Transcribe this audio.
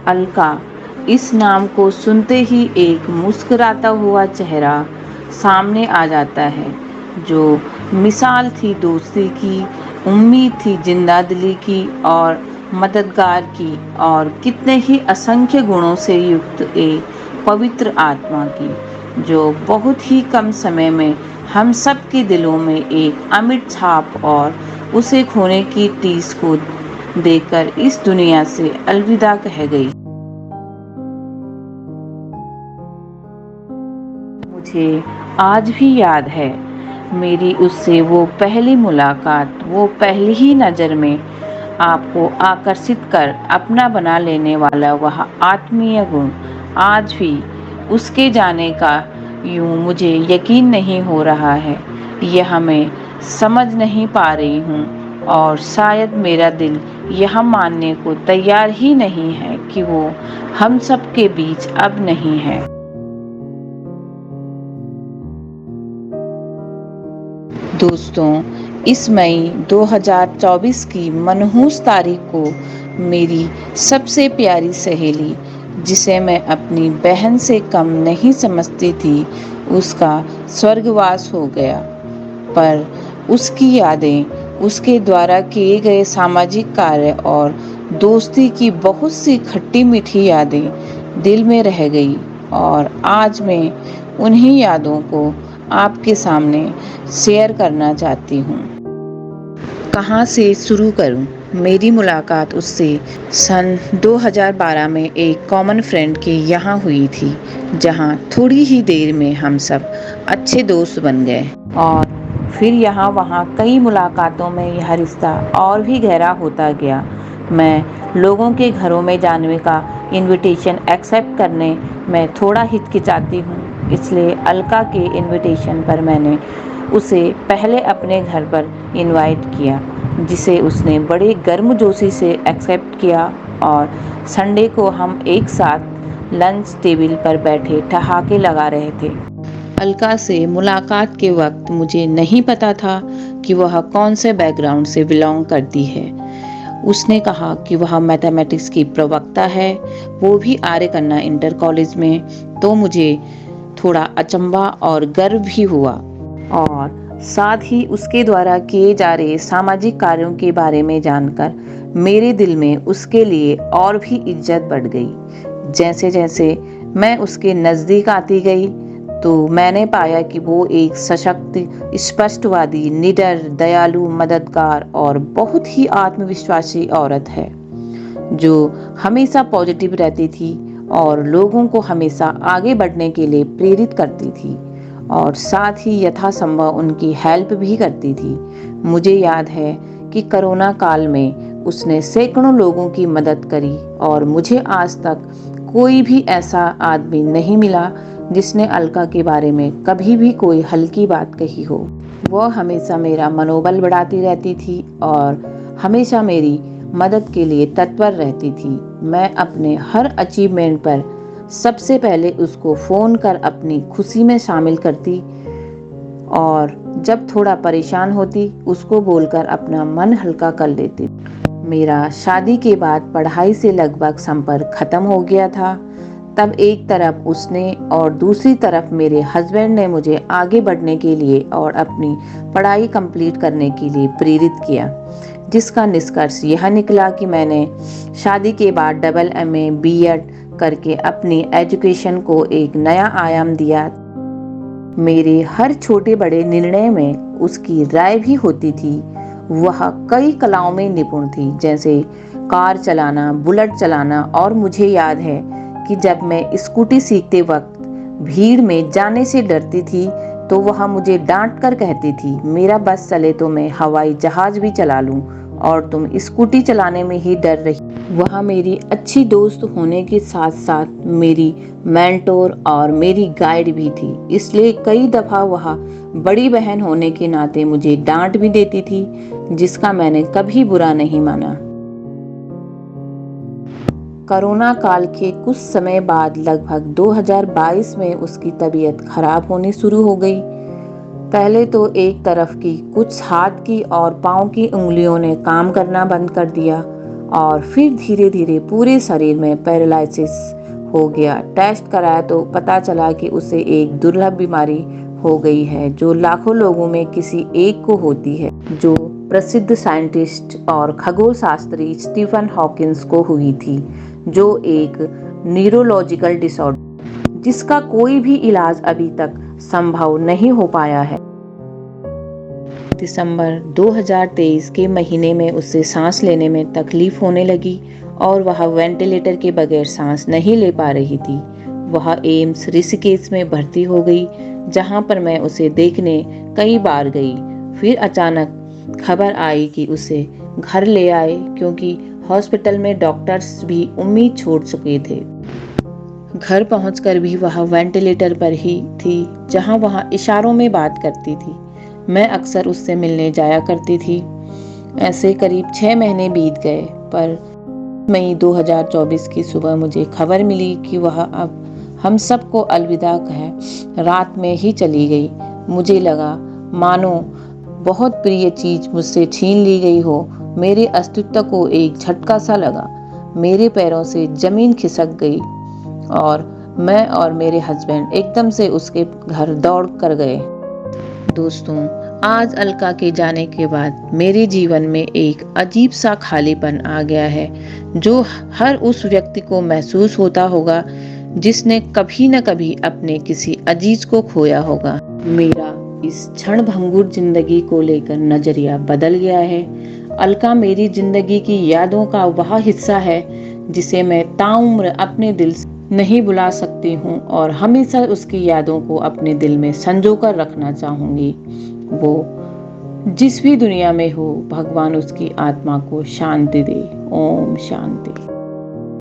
अलका, इस नाम को सुनते ही एक मुस्कुराता हुआ चेहरा सामने आ जाता है, जो मिसाल थी दोस्ती की, उम्मीद थी जिंदादिली की और मददगार की, और कितने ही असंख्य गुणों से युक्त एक पवित्र आत्मा की, जो बहुत ही कम समय में हम सब के दिलों में एक अमिट छाप और उसे खोने की टीस को देकर इस दुनिया से अलविदा कह गई। मुझे आज भी याद है मेरी उससे वो पहली मुलाकात, वो पहली ही नज़र में आपको आकर्षित कर अपना बना लेने वाला वह आत्मीय गुण आज भी उसके जाने का यूं मुझे यकीन नहीं हो रहा है। यह मैं समझ नहीं पा रही हूँ और शायद मेरा दिल यह मानने को तैयार ही नहीं है कि वो हम सब के बीच अब नहीं है। दोस्तों, इस मई 2024 की मनहूस तारीख को मेरी सबसे प्यारी सहेली, जिसे मैं अपनी बहन से कम नहीं समझती थी, उसका स्वर्गवास हो गया। पर उसकी यादें, उसके द्वारा किए गए सामाजिक कार्य और दोस्ती की बहुत सी खट्टी मीठी यादें दिल में रह गई, और आज मैं उन्हीं यादों को आपके सामने शेयर करना चाहती हूँ। कहाँ से शुरू करूँ? मेरी मुलाकात उससे सन 2012 में एक कॉमन फ्रेंड के यहाँ हुई थी, जहाँ थोड़ी ही देर में हम सब अच्छे दोस्त बन गए, और फिर यहाँ वहाँ कई मुलाकातों में यह रिश्ता और भी गहरा होता गया। मैं लोगों के घरों में जाने का इनविटेशन एक्सेप्ट करने में थोड़ा हिचकिचाती हूँ, इसलिए अलका के इनविटेशन पर मैंने उसे पहले अपने घर पर इनवाइट किया, जिसे उसने बड़े गर्मजोशी से एक्सेप्ट किया, और संडे को हम एक साथ लंच टेबल पर बैठे ठहाके लगा रहे थे। अलका से मुलाकात के वक्त मुझे नहीं पता था कि वह कौन से बैकग्राउंड से बिलोंग करती है। उसने कहा कि वह मैथमेटिक्स की प्रवक्ता है, वो भी आर्य कन्या इंटर कॉलेज में, तो मुझे थोड़ा अचंभा और गर्व भी हुआ, और साथ ही उसके द्वारा किए जा रहे सामाजिक कार्यों के बारे में जानकर मेरे दिल में उसके लिए और भी इज्जत बढ़ गई। जैसे जैसे मैं उसके नज़दीक आती गई, तो मैंने पाया कि वो एक सशक्त, स्पष्टवादी, निडर, दयालु, मददगार और बहुत ही आत्मविश्वासी औरत है, जो हमेशा पॉजिटिव रहती थी और लोगों को हमेशा आगे बढ़ने के लिए प्रेरित करती थी, और साथ ही यथासंभव उनकी हेल्प भी करती थी। मुझे याद है कि कोरोना काल में उसने सैकड़ों लोगों की मदद करी, और मुझे आज तक कोई भी ऐसा आदमी नहीं मिला जिसने अलका के बारे में कभी भी कोई हल्की बात कही हो। वह हमेशा मेरा मनोबल बढ़ाती रहती थी और हमेशा मेरी मदद के लिए तत्पर रहती थी। मैं अपने हर अचीवमेंट पर सबसे पहले उसको फ़ोन कर अपनी खुशी में शामिल करती, और जब थोड़ा परेशान होती उसको बोलकर अपना मन हल्का कर लेती। मेरा शादी के बाद पढ़ाई से लगभग संपर्क खत्म हो गया था। तब एक तरफ उसने और दूसरी तरफ मेरे हस्बैंड ने मुझे आगे बढ़ने के लिए और अपनी पढ़ाई कंप्लीट करने के लिए प्रेरित किया, जिसका निष्कर्ष यह निकला कि मैंने शादी के बाद डबल MA B.Ed करके अपनी एजुकेशन को एक नया आयाम दिया। मेरे हर छोटे बड़े निर्णय में उसकी राय भी होती थी। वह कई कलाओं में निपुण थी, जैसे कार चलाना, बुलेट चलाना, और मुझे याद है कि जब मैं स्कूटी सीखते वक्त भीड़ में जाने से डरती थी, तो वह मुझे डांट कर कहती थी, मेरा बस चले तो मैं हवाई जहाज भी चला लूं, और तुम स्कूटी चलाने में ही डर रही। वह मेरी अच्छी दोस्त होने के साथ साथ मेरी मेंटोर और मेरी गाइड भी थी, इसलिए कई दफ़ा वह बड़ी बहन होने के नाते मुझे डांट भी देती थी, जिसका मैंने कभी बुरा नहीं माना। कोरोना काल के कुछ समय बाद लगभग 2022 में उसकी तबीयत खराब होनी शुरू हो गई। पहले तो एक तरफ की कुछ हाथ की और पाँव की उंगलियों ने काम करना बंद कर दिया, और फिर धीरे धीरे पूरे शरीर में पैरालिसिस हो गया। टेस्ट कराया तो पता चला कि उसे एक दुर्लभ बीमारी हो गई है जो लाखों लोगों में किसी एक को होती है, जो प्रसिद्ध साइंटिस्ट और खगोल शास्त्री स्टीफन हॉकिंस को हुई थी, जो एक न्यूरोलॉजिकल डिसऑर्डर जिसका कोई भी इलाज अभी तक संभव नहीं हो पाया है। दिसंबर 2023 के महीने में उसे सांस लेने में तकलीफ होने लगी और वह वेंटिलेटर के बगैर सांस नहीं ले पा रही थी। वह एम्स ऋषिकेश में भर्ती हो गई, जहां पर मैं उसे देखने कई बार गई। फिर अचानक खबर आई कि उसे घर ले आए, क्योंकि हॉस्पिटल में डॉक्टर्स भी उम्मीद छोड़ चुके थे। घर पहुंचकर भी वह वेंटिलेटर पर ही थी, जहां वह इशारों में बात करती थी। मैं अक्सर उससे मिलने जाया करती थी। ऐसे करीब 6 महीने बीत गए, पर मई 2024 की सुबह मुझे खबर मिली कि वह अब हम सबको अलविदा कह रात में ही चली गई। मुझे लगा मानो बहुत प्रिय चीज मुझसे छीन ली गई हो। मेरे अस्तित्व को एक झटका सा लगा। मेरे पैरों से जमीन खिसक गई और मैं और मेरे हस्बैंड एकदम से उसके घर दौड़ कर गए। दोस्तों, आज अलका के जाने के बाद मेरे जीवन में एक अजीब सा खालीपन आ गया है, जो हर उस व्यक्ति को महसूस होता होगा जिसने कभी न कभी अपने किसी अजीज को खोया होगा। मेरा इस क्षण भंगुर जिंदगी को लेकर नजरिया बदल गया है। अलका मेरी जिंदगी की यादों का वह हिस्सा है जिसे मैं ताउम्र अपने दिल से नहीं बुला सकती हूँ और हमेशा उसकी यादों को अपने दिल में संजो कर रखना चाहूंगी। वो जिस भी दुनिया में हो, भगवान उसकी आत्मा को शांति दे। ओम शांति।